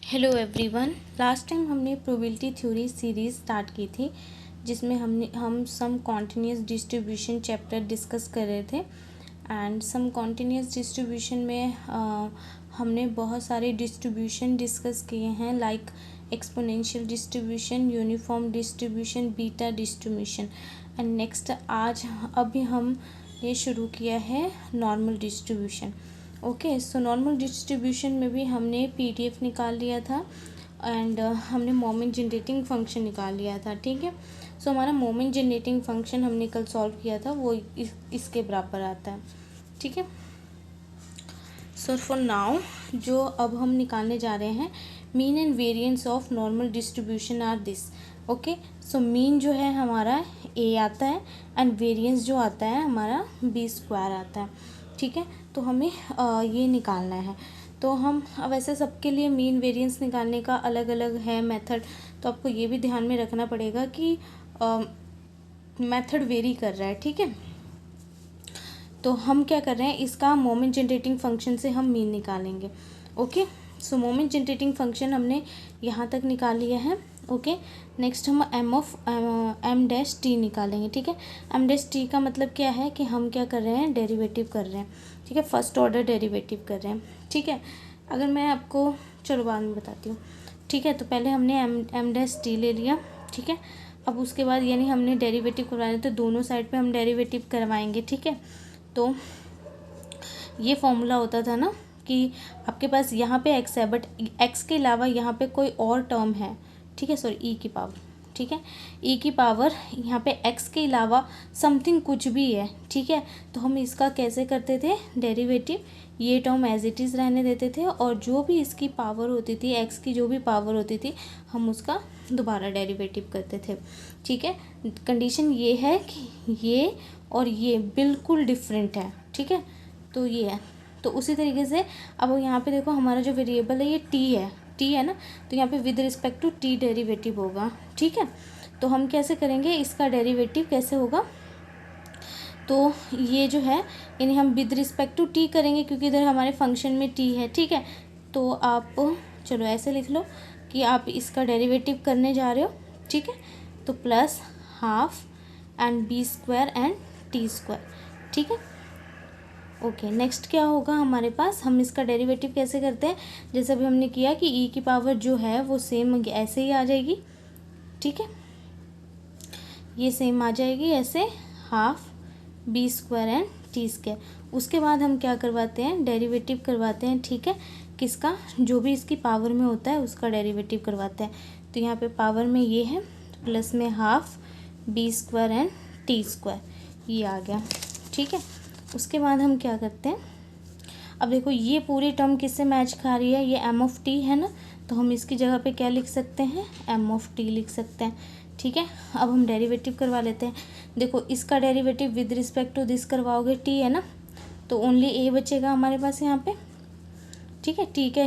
Hello everyone. Last time हमने probability theory series start की थी जिसमें हम सम कॉन्टिन्यूस डिस्ट्रीब्यूशन चैप्टर डिस्कस कर रहे थे। एंड सम कॉन्टिन्यूस डिस्ट्रीब्यूशन में हमने बहुत सारे डिस्ट्रीब्यूशन डिस्कस किए हैं, like exponential distribution, uniform distribution, beta distribution. And next अभी हम ये शुरू किया है normal distribution. Okay, so normal distribution में भी हमने पीडीएफ निकाल लिया था एंड हमने मोमेंट जनरेटिंग फंक्शन निकाल लिया था। ठीक है, सो हमारा मोमेंट जनरेटिंग फंक्शन हमने कल सॉल्व किया था, वो इसके बराबर आता है। ठीक है, सो फॉर नाउ जो अब हम निकालने जा रहे हैं, mean and variance of normal distribution are this. Okay, so mean जो है हमारा ए आता है एंड वेरिएंस जो आता है हमारा बी स्क्वायर आता है। ठीक है, तो हमें ये निकालना है। तो हम अब ऐसे सबके लिए मीन वेरिएंस निकालने का अलग अलग है मेथड, तो आपको ये भी ध्यान में रखना पड़ेगा कि मेथड वेरी कर रहा है। ठीक है, तो हम क्या कर रहे हैं, इसका मोमेंट जनरेटिंग फंक्शन से हम मीन निकालेंगे। ओके, सो मोमेंट जनरेटिंग फंक्शन हमने यहाँ तक निकाल लिया है। ओके, नेक्स्ट हम एम डैश टी निकालेंगे। ठीक है, एम डैश टी का मतलब क्या है कि हम क्या कर रहे हैं, डेरिवेटिव कर रहे हैं। ठीक है, फर्स्ट ऑर्डर डेरिवेटिव कर रहे हैं। ठीक है, अगर मैं आपको चलो बाद में बताती हूँ। ठीक है, तो पहले हमने एम डैश टी ले लिया। ठीक है, अब उसके बाद यानी हमने डेरिवेटिव करवाना, तो दोनों साइड पे हम डेरिवेटिव करवाएंगे। ठीक है, तो ये फॉर्मूला होता था ना कि आपके पास यहाँ पे एक्स है, बट एक्स के अलावा यहाँ पे कोई और टर्म है। ठीक है, सॉरी, ई की पावर। ठीक है, ई की पावर यहाँ पे एक्स के अलावा समथिंग कुछ भी है। ठीक है, तो हम इसका कैसे करते थे डेरिवेटिव, ये टर्म एज इट इज़ रहने देते थे और जो भी इसकी पावर होती थी, एक्स की जो भी पावर होती थी, हम उसका दोबारा डेरिवेटिव करते थे। ठीक है, कंडीशन ये है कि ये और ये बिल्कुल डिफरेंट है। ठीक है, तो ये है। तो उसी तरीके से अब यहाँ पे देखो, हमारा जो वेरिएबल है ये टी है ना, तो यहाँ पे with respect to T derivative होगा। ठीक है, तो हम कैसे करेंगे, इसका डेरिवेटिव कैसे होगा, तो ये जो है यानी हम विद रिस्पेक्ट टू टी करेंगे क्योंकि इधर हमारे फंक्शन में टी है। ठीक है, तो आप चलो ऐसे लिख लो कि आप इसका डेरिवेटिव करने जा रहे हो। ठीक है, तो plus half and B square and T square. ठीक है, ओके, नेक्स्ट क्या होगा हमारे पास, हम इसका डेरिवेटिव कैसे करते हैं, जैसे अभी हमने किया कि ई की पावर जो है वो सेम ऐसे ही आ जाएगी। ठीक है, ये सेम आ जाएगी ऐसे, half B square and T square. उसके बाद हम क्या करवाते हैं, डेरिवेटिव करवाते हैं। ठीक है, किसका, जो भी इसकी पावर में होता है उसका डेरिवेटिव करवाते हैं। तो यहाँ पे पावर में ये है, प्लस में half B square and T square, ये आ गया। ठीक है, उसके बाद हम क्या करते हैं, अब देखो ये पूरी टर्म किससे मैच खा रही है, ये एम ऑफ टी है ना, तो हम इसकी जगह पे क्या लिख सकते हैं, एम ऑफ टी लिख सकते हैं। ठीक है, अब हम डेरिवेटिव करवा लेते हैं। देखो इसका derivative with respect to this करवाओगे, टी है ना, तो ओनली ए बचेगा हमारे पास यहाँ पे। ठीक है, टी के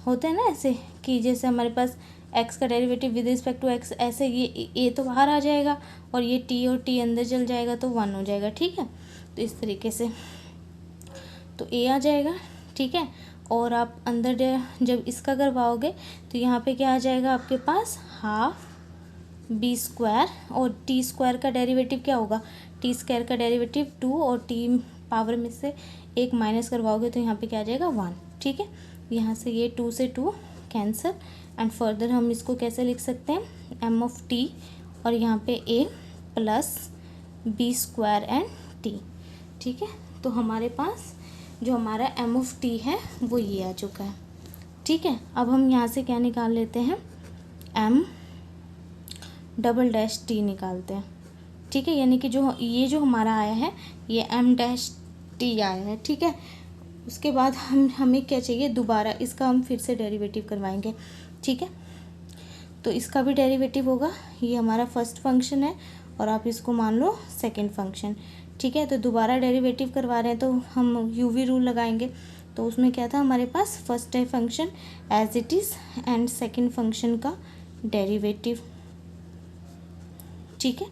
होते हैं ना ऐसे कि जैसे हमारे पास एक्स का derivative with respect to X, ऐसे ये ए तो बाहर आ जाएगा और ये टी और टी अंदर चल जाएगा तो 1 हो जाएगा। ठीक है, तो इस तरीके से तो ए आ जाएगा। ठीक है, और आप अंदर जब इसका करवाओगे तो यहाँ पे क्या आ जाएगा आपके पास, हाफ बी स्क्वायर, और टी स्क्वायर का डेरिवेटिव क्या होगा, टी स्क्वायर का डेरिवेटिव 2 और टी पावर में से एक माइनस करवाओगे तो यहाँ पे क्या आ जाएगा 1। ठीक है, यहाँ से ये 2 से 2 कैंसिल एंड फर्दर हम इसको कैसे लिख सकते हैं, एम ऑफ टी और यहाँ पे a plus b square and t. ठीक है, तो हमारे पास जो हमारा एम ऑफ टी है वो ये आ चुका है। ठीक है, अब हम यहाँ से क्या निकाल लेते हैं, एम डबल डैश टी निकालते हैं। ठीक है, यानी कि जो जो हमारा आया है ये एम डैश टी आया है। ठीक है, उसके बाद हमें क्या चाहिए, दोबारा इसका हम फिर से डेरिवेटिव करवाएंगे। ठीक है, तो इसका भी डेरिवेटिव होगा, ये हमारा फर्स्ट फंक्शन है और आप इसको मान लो सेकंड फंक्शन। ठीक है, तो दोबारा डेरिवेटिव करवा रहे हैं तो हम यूवी रूल लगाएंगे। तो उसमें क्या था हमारे पास, फर्स्ट है function as it is and second function का डेरिवेटिव। ठीक है,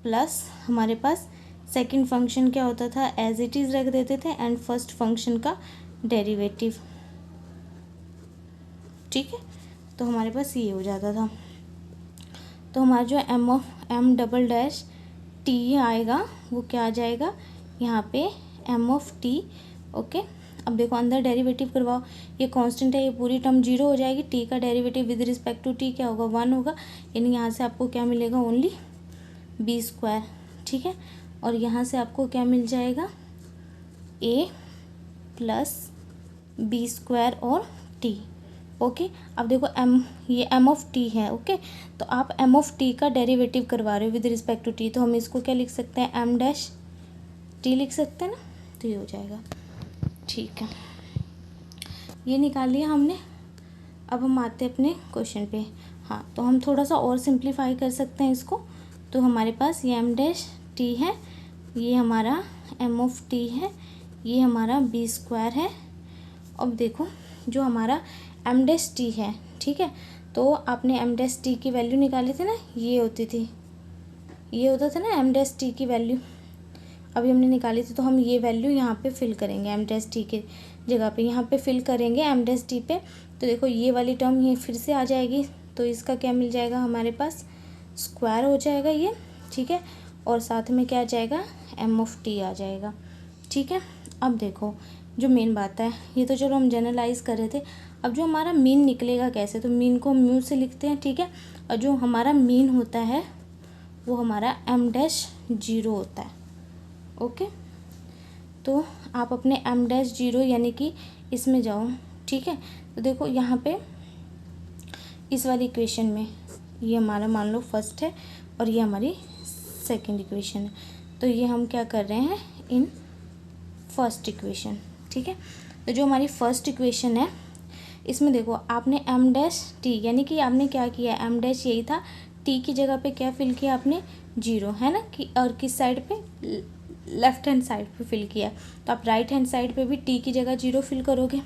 प्लस हमारे पास सेकंड फंक्शन क्या होता था, एज इट इज़ रख देते थे एंड फर्स्ट फंक्शन का डेरिवेटिव। ठीक है। तो हमारे पास ये हो जाता था। तो हमारा जो एम डबल डैश टी आएगा वो क्या आ जाएगा यहाँ पे एम ऑफ टी। ओके, अब देखो अंदर डेरिवेटिव करवाओ, ये कांस्टेंट है, ये पूरी टर्म जीरो हो जाएगी। टी का derivative with respect to T क्या होगा 1 होगा, यानी यहाँ से आपको क्या मिलेगा ओनली बी स्क्वायर। ठीक है, और यहाँ से आपको क्या मिल जाएगा ए प्लस बी स्क्वायर और टी। ओके, अब देखो ये एम ऑफ टी है। ओके, तो आप एम ऑफ टी का डेरिवेटिव करवा रहे हो विद रिस्पेक्ट टू टी, तो हम इसको क्या लिख सकते हैं एम डैश टी लिख सकते हैं ना, तो ये हो जाएगा। ठीक है, ये निकाल लिया हमने। अब हम आते हैं अपने क्वेश्चन पे। हाँ, तो हम थोड़ा सा और सिंप्लीफाई कर सकते हैं इसको। तो हमारे पास ये एम डैश टी है, ये हमारा एम ऑफ टी है, ये हमारा बी स्क्वायर है। अब देखो जो हमारा एम डैश टी है, ठीक है, तो आपने एम डैश टी की वैल्यू निकाली थी ना, ये होती थी, ये होता था ना एम डैश टी की वैल्यू, अभी हमने निकाली थी। तो हम ये वैल्यू यहाँ पे फिल करेंगे एम डैश टी के जगह पे, यहाँ पे फिल करेंगे एम डैश टी पे। तो देखो ये वाली टर्म ये फिर से आ जाएगी, तो इसका क्या मिल जाएगा हमारे पास स्क्वायर हो जाएगा ये। ठीक है, और साथ में क्या आ जाएगा एम ऑफ टी आ जाएगा। ठीक है, अब देखो जो मेन बात है, ये तो चलो हम जनरलाइज कर रहे थे। अब जो हमारा मीन निकलेगा कैसे, तो मीन को म्यू से लिखते हैं। ठीक है, और जो हमारा मीन होता है वो हमारा एम डैश जीरो होता है। ओके, तो आप अपने एम डैश जीरो यानी कि इसमें जाओ। ठीक है, तो देखो यहाँ पे इस वाली इक्वेशन में ये हमारा मान लो फर्स्ट है और ये हमारी सेकंड इक्वेशन है। तो ये हम क्या कर रहे हैं इन फर्स्ट इक्वेशन। ठीक है, तो जो हमारी फर्स्ट इक्वेशन है इसमें देखो आपने एम डैश टी यानी कि आपने क्या किया, एम डैश यही था, टी की जगह पे क्या फिल किया आपने जीरो, है ना, कि और किस साइड पे लेफ्ट हैंड साइड पे फिल किया। तो आप राइट हैंड साइड पे भी टी की जगह जीरो फिल करोगे।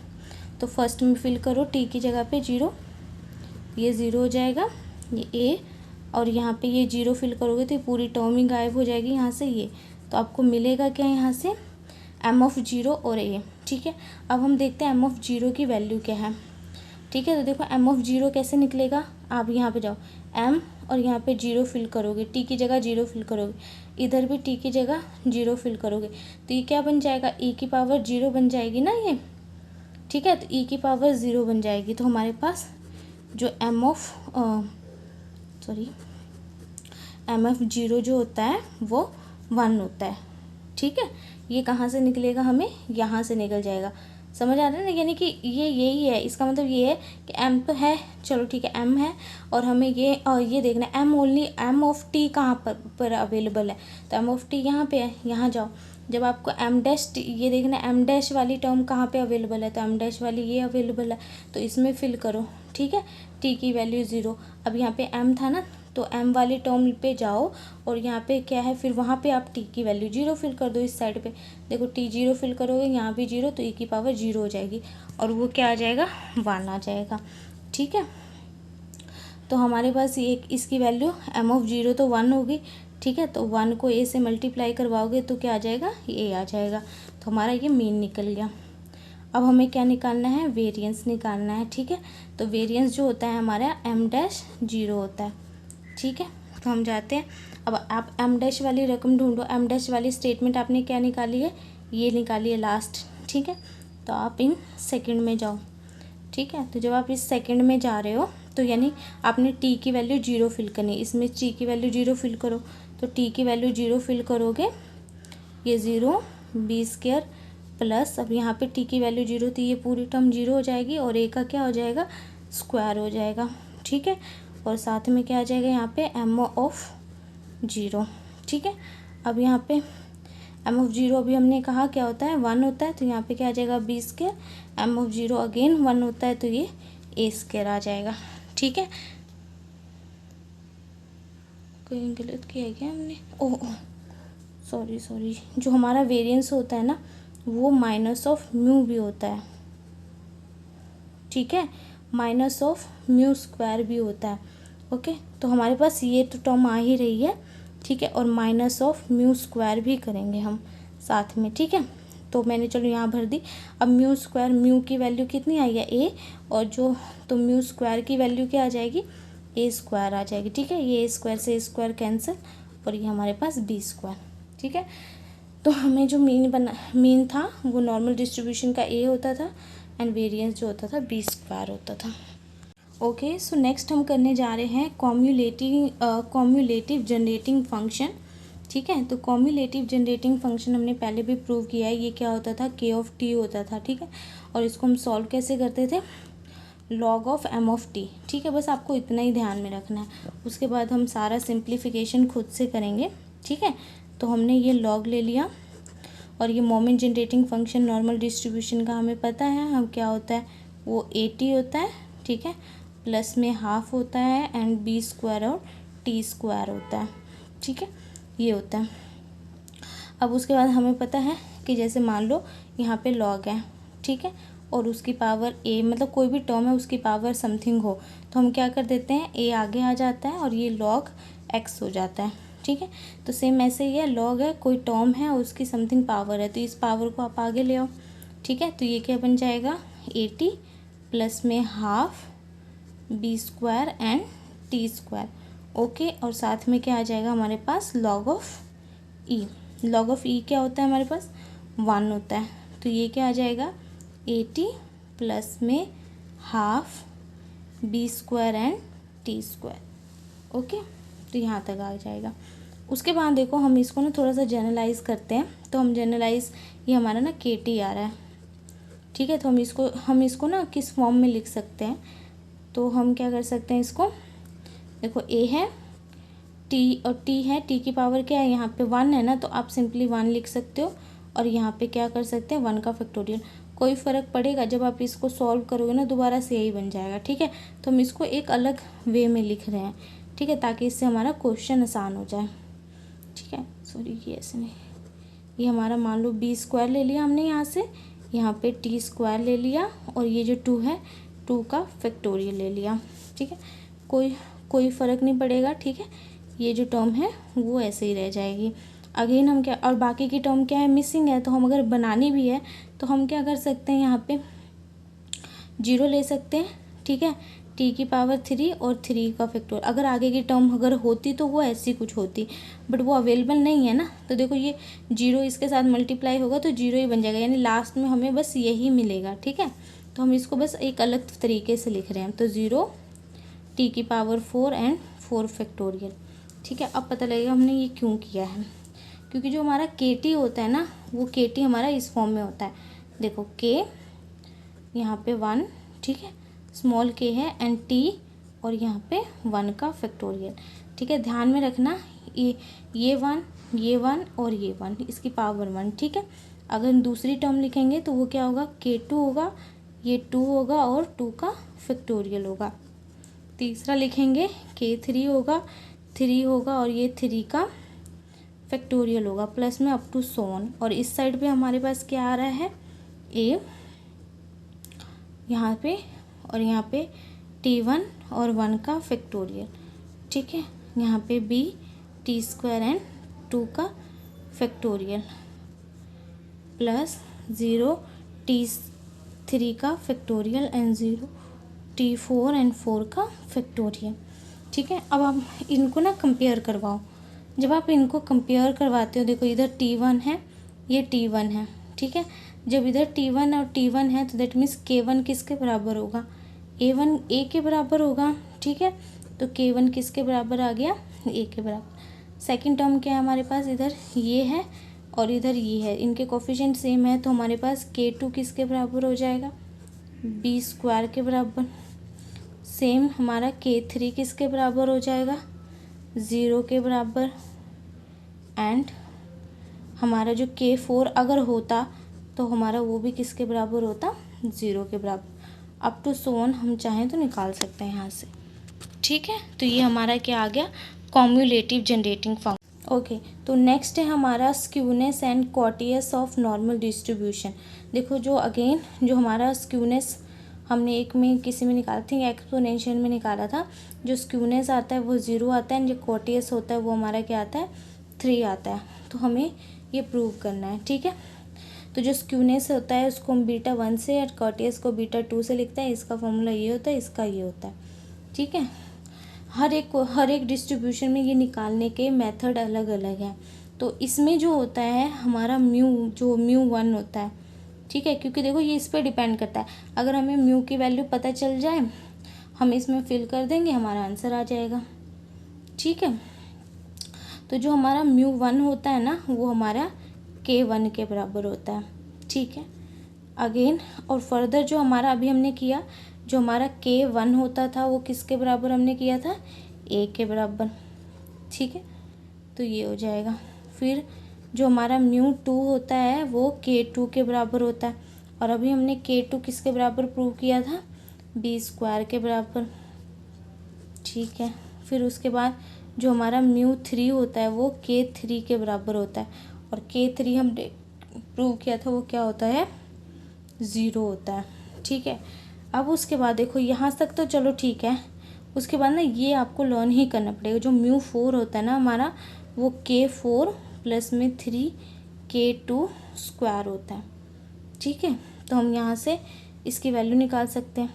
तो फर्स्ट में फिल करो टी की जगह पे जीरो, ये ज़ीरो हो जाएगा, ये ए, और यहाँ पे ये जीरो फिल करोगे तो ये पूरी टर्म ही गायब हो जाएगी यहाँ से ये। तो आपको मिलेगा क्या यहाँ से एम ऑफ जीरो और ए। ठीक है, अब हम देखते हैं एम ऑफ जीरो की वैल्यू क्या है। ठीक है, तो देखो एम ऑफ जीरो कैसे निकलेगा, आप यहाँ पे जाओ एम और यहाँ पे जीरो फिल करोगे, टी की जगह जीरो फिल करोगे, इधर भी टी की जगह जीरो फिल करोगे, तो ये क्या बन जाएगा ई की पावर जीरो बन जाएगी ना ये। ठीक है, तो ई की पावर ज़ीरो बन जाएगी। तो हमारे पास जो एम ऑफ जीरो जो होता है वो 1 होता है। ठीक है, ये कहाँ से निकलेगा, हमें यहाँ से निकल जाएगा। समझ आ रहा है ना, यानी कि ये यही है, इसका मतलब ये है कि एम तो है, चलो ठीक है एम है, और हमें ये देखना है M only, M of T कहाँ पर अवेलेबल है। तो एम ऑफ टी यहाँ पे है, यहाँ जाओ, जब आपको एम डैश टी ये देखना है एम डैश वाली टर्म कहाँ पे अवेलेबल है, तो एम डैश वाली ये अवेलेबल है, तो इसमें फिल करो। ठीक है, टी की वैल्यू ज़ीरो, अब यहाँ पे एम था ना, तो एम वाली टर्म पे जाओ और यहाँ पे क्या है, फिर वहाँ पे आप टी की वैल्यू जीरो फिल कर दो। इस साइड पे देखो टी जीरो फिल करोगे, यहाँ भी जीरो, तो ई की पावर जीरो हो जाएगी और वो क्या आ जाएगा 1 आ जाएगा। ठीक है, तो हमारे पास ये इसकी वैल्यू एम ऑफ जीरो तो 1 होगी। ठीक है, तो 1 को ए से मल्टीप्लाई करवाओगे तो क्या आ जाएगा, ए आ जाएगा। तो हमारा ये मीन निकल गया। अब हमें क्या निकालना है, वेरिएंस निकालना है। ठीक है, तो वेरिएंस जो होता है हमारा एम डैश जीरो होता है। ठीक है, तो हम जाते हैं, अब आप एम डैश वाली रकम ढूंढो। एम डैश वाली स्टेटमेंट आपने क्या निकाली है, ये निकाली है लास्ट। ठीक है, तो आप इन सेकंड में जाओ। ठीक है, तो जब आप इस सेकंड में जा रहे हो तो यानी आपने टी की वैल्यू जीरो फिल करनी, इसमें टी की वैल्यू जीरो फिल करो, तो टी की वैल्यू जीरो फिल करोगे, ये ज़ीरो बी स्क्वायर प्लस, अब यहाँ पे टी की वैल्यू जीरो थी, ये पूरी टर्म जीरो हो जाएगी और ए का क्या हो जाएगा स्क्वायर हो जाएगा। ठीक है, और साथ में क्या आ जाएगा यहाँ पे एम ऑफ जीरो। ठीक है, अब यहाँ पे एम ऑफ जीरो अभी हमने कहा क्या होता है 1 होता है, तो यहाँ पे क्या आ जाएगा B square, M of zero again 1 होता है, तो ये ए स्क्वायर आ जाएगा। ठीक है, कोई गलत किया है क्या हमने, ओह सॉरी, जो हमारा वेरिएंस होता है ना वो माइनस ऑफ म्यू भी होता है। ठीक है, माइनस ऑफ म्यू स्क्वायर भी होता है। ओके, तो हमारे पास ये तो टर्म आ ही रही है। ठीक है, और माइनस ऑफ म्यू स्क्वायर भी करेंगे हम साथ में। ठीक है, तो मैंने चलो यहाँ भर दी। अब म्यू स्क्वायर, म्यू की वैल्यू कितनी आई है ए, और जो तो म्यू स्क्वायर की वैल्यू क्या आ जाएगी, ए स्क्वायर आ जाएगी। ठीक है, ये ए स्क्वायर से ए स्क्वायर कैंसिल, और ये हमारे पास बी स्क्वायर। ठीक है, तो हमें जो मीन था वो नॉर्मल डिस्ट्रीब्यूशन का ए होता था एंड वेरिएंस जो होता था बी स्क्वायर होता था। ओके, सो नेक्स्ट हम करने जा रहे हैं कॉम्युलेटिव जनरेटिंग फंक्शन। ठीक है, तो कॉम्युलेटिव जनरेटिंग फंक्शन हमने पहले भी प्रूव किया है। ये क्या होता था, के ऑफ टी होता था। ठीक है, और इसको हम सॉल्व कैसे करते थे, log of M of T. ठीक है, बस आपको इतना ही ध्यान में रखना है, उसके बाद हम सारा सिंप्लीफिकेशन खुद से करेंगे। ठीक है, तो हमने ये लॉग ले लिया, और ये moment generating function normal distribution का हमें पता है, हम क्या होता है वो ए होता है। ठीक है, प्लस में हाफ होता है एंड बी स्क्वायर और टी स्क्वायर होता है। ठीक है, ये होता है। अब उसके बाद हमें पता है कि जैसे मान लो यहाँ पे लॉग है, ठीक है, और उसकी पावर ए, मतलब कोई भी टर्म है उसकी पावर समथिंग हो, तो हम क्या कर देते हैं, ए आगे आ जाता है और ये लॉग एक्स हो जाता है। ठीक है, तो सेम ऐसे ही है, लॉग है, कोई टर्म है और उसकी समथिंग पावर है, तो इस पावर को आप आगे ले आओ। ठीक है, तो ये क्या बन जाएगा, 80 प्लस में half B square and T square. Okay, और साथ में क्या आ जाएगा हमारे पास, log of e. Log of e क्या होता है हमारे पास, 1 होता है, तो ये क्या आ जाएगा 80 प्लस में half B square and T square. Okay, तो यहाँ तक आ जाएगा। उसके बाद देखो हम इसको ना थोड़ा सा जनरलाइज करते हैं, तो हम जनरलाइज, ये हमारा ना के टी आ रहा है। ठीक है, तो हम इसको ना किस फॉर्म में लिख सकते हैं, तो हम क्या कर सकते हैं इसको, देखो ए है, टी और टी है, टी की पावर क्या है यहाँ पे 1 है ना, तो आप सिंपली 1 लिख सकते हो, और यहाँ पे क्या कर सकते हैं 1 का फैक्टोरियल। कोई फ़र्क पड़ेगा, जब आप इसको सॉल्व करोगे ना दोबारा से यही बन जाएगा। ठीक है, तो हम इसको एक अलग वे में लिख रहे हैं। ठीक है, ताकि इससे हमारा क्वेश्चन आसान हो जाए। ठीक है, सॉरी ये ऐसे नहीं, ये हमारा मान लो बी स्क्वायर ले लिया हमने यहाँ से, यहाँ पे टी स्क्वायर ले लिया, और ये जो 2 है 2 का फैक्टोरियल ले लिया। ठीक है, कोई फ़र्क नहीं पड़ेगा। ठीक है, ये जो टर्म है वो ऐसे ही रह जाएगी। अगेन हम क्या, और बाकी की टर्म क्या है, मिसिंग है, तो हम अगर बनानी भी है तो हम क्या कर सकते हैं, यहाँ पे 0 ले सकते हैं। ठीक है, टी की पावर 3 और 3 का फैक्टोरियल। अगर आगे की टर्म अगर होती तो वो ऐसी कुछ होती, बट वो अवेलेबल नहीं है ना, तो देखो ये 0 इसके साथ मल्टीप्लाई होगा तो 0 ही बन जाएगा, यानी लास्ट में हमें बस यही मिलेगा। ठीक है, तो हम इसको बस एक अलग तरीके से लिख रहे हैं, तो 0 टी की पावर 4 एंड 4 फैक्टोरियल। ठीक है, अब पता लगेगा हमने ये क्यों किया है, क्योंकि जो हमारा के टी होता है ना, वो के टी हमारा इस फॉर्म में होता है। देखो के यहाँ पे 1, ठीक है, स्मॉल के है एंड टी, और यहाँ पे 1 का फैक्टोरियल। ठीक है, ध्यान में रखना ये 1 ये 1 और ये 1, इसकी पावर 1। ठीक है, अगर दूसरी टर्म लिखेंगे तो वो क्या होगा, K2 होगा, ये 2 होगा और 2 का फैक्टोरियल होगा। तीसरा लिखेंगे K3 होगा, 3 होगा और ये 3 का फैक्टोरियल होगा, प्लस में अप टू सोन। और इस साइड पे हमारे पास क्या आ रहा है, ए यहाँ पे, और यहाँ पे T1 और 1 का फैक्टोरियल। ठीक है, यहाँ पे B टी स्क्वायर एंड 2 का फैक्टोरियल, प्लस 0 T3 का फैक्टोरियल एंड 0 T4 एंड 4 का फैक्टोरियल। ठीक है, अब आप इनको ना कंपेयर करवाओ। जब आप इनको कंपेयर करवाते हो, देखो इधर T1 है, ये T1 है। ठीक है, जब इधर T1 और T1 है तो दैट मीन्स K1 किसके बराबर होगा, A1 A के बराबर होगा। ठीक है, तो K1 किसके बराबर आ गया, A के बराबर। सेकंड टर्म क्या है हमारे पास, इधर ये है और इधर ये है, इनके कोफिशिएंट सेम है, तो हमारे पास K2 किसके बराबर हो जाएगा, B स्क्वायर के बराबर। सेम हमारा K3 किसके बराबर हो जाएगा, 0 के बराबर। एंड हमारा जो K4 अगर होता तो हमारा वो भी किसके बराबर होता, 0 के बराबर। अप टू सोन हम चाहें तो निकाल सकते हैं यहाँ से। ठीक है, तो ये हमारा क्या आ गया, कॉम्युलेटिव जनरेटिंग फंक्शन। ओके, तो नेक्स्ट है हमारा skewness and kurtosis of normal distribution. देखो जो अगेन जो हमारा स्क्यूनेस हमने एक में किसी में निकाला थी, एक्सपोनेंशियल में निकाला था, जो स्क्यूनेस आता है वो 0 आता है, जो क्वार्टियस होता है वो हमारा क्या आता है, 3 आता है। तो हमें ये प्रूव करना है। ठीक है, तो जो स्क्यूनेस होता है उसको हम बीटा 1 से और कर्टियस को बीटा 2 से लिखते हैं। इसका फॉर्मूला ये होता है, इसका ये होता है, ठीक है। हर एक डिस्ट्रीब्यूशन में ये निकालने के मेथड अलग अलग है। तो इसमें जो होता है हमारा म्यू 1 होता है, ठीक है, क्योंकि देखो ये इस पर डिपेंड करता है। अगर हमें म्यू की वैल्यू पता चल जाए, हम इसमें फिल कर देंगे, हमारा आंसर आ जाएगा, ठीक है। तो जो हमारा म्यू 1 होता है ना, वो हमारा K1 के बराबर होता है, ठीक है। अगेन और फर्दर जो हमारा अभी हमने किया, जो हमारा K1 होता था वो किसके बराबर हमने किया था, A के बराबर, ठीक है। तो ये हो जाएगा। फिर जो हमारा म्यू 2 होता है वो K2 के बराबर होता है, और अभी हमने K2 किसके बराबर प्रूव किया था, B² के बराबर, ठीक है। फिर उसके बाद जो हमारा म्यू 3 होता है वो K3 के बराबर होता है, और K3 हमने प्रूव किया था वो क्या होता है, 0 होता है, ठीक है। अब उसके बाद देखो यहाँ तक तो चलो ठीक है। उसके बाद ना ये आपको लर्न ही करना पड़ेगा। जो म्यू 4 होता है ना हमारा, वो K4 प्लस में 3 K2² होता है, ठीक है। तो हम यहाँ से इसकी वैल्यू निकाल सकते हैं।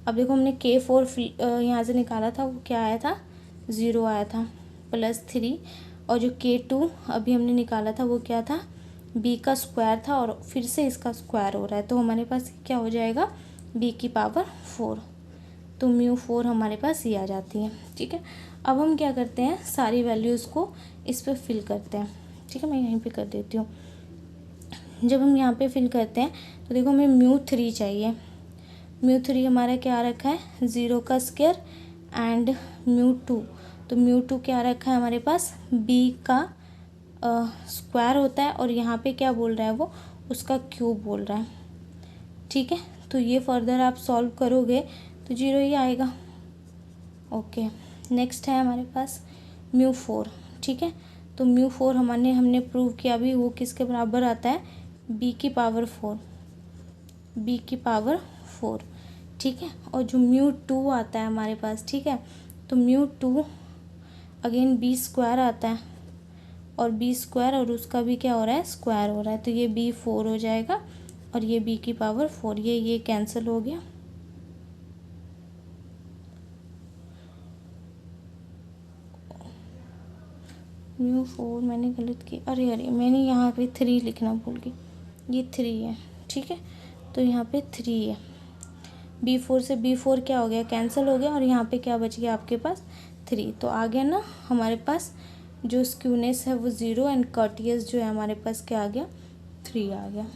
अब देखो हमने K4 यहाँ से निकाला था, वो क्या आया था, 0 आया था, प्लस 3, और जो K2 अभी हमने निकाला था वो क्या था, B का स्क्वायर था, और फिर से इसका स्क्वायर हो रहा है। तो हमारे पास क्या हो जाएगा, B की पावर 4। तो म्यू 4 हमारे पास ये आ जाती है, ठीक है। अब हम क्या करते हैं, सारी वैल्यूज़ को इस पर फिल करते हैं, ठीक है। मैं यहीं पे कर देती हूँ। जब हम यहाँ पे फिल करते हैं तो देखो हमें म्यू 3 चाहिए। म्यू 3 हमारा क्या रखा है, 0 का स्क्वायर एंड म्यू 2। तो म्यू 2 क्या रखा है हमारे पास, B का स्क्वायर होता है, और यहाँ पे क्या बोल रहा है वो, उसका क्यूब बोल रहा है, ठीक है। तो ये फर्दर आप सॉल्व करोगे तो 0 ही आएगा, ओके। नेक्स्ट है हमारे पास म्यू 4, ठीक है। तो म्यू 4 हमने प्रूव किया अभी, वो किसके बराबर आता है, B की पावर 4, B की पावर 4, ठीक है। और जो म्यू 2 आता है हमारे पास, ठीक है, तो म्यू 2 अगेन B² आता है, और B² और उसका भी क्या हो रहा है, स्क्वायर हो रहा है। तो ये B4 हो जाएगा, और ये B की पावर 4, ये कैंसिल हो गया। म्यू 4 मैंने गलत किया, अरे मैंने यहाँ पे 3 लिखना भूल गई, ये 3 है, ठीक है। तो यहाँ पे 3 है, B4 से B4 क्या हो गया, कैंसिल हो गया, और यहाँ पे क्या बच गया आपके पास, 3। तो आ गया ना हमारे पास जो स्क्यूनेस है वो 0, एंड कर्टियस जो है हमारे पास क्या आ गया, 3 आ गया।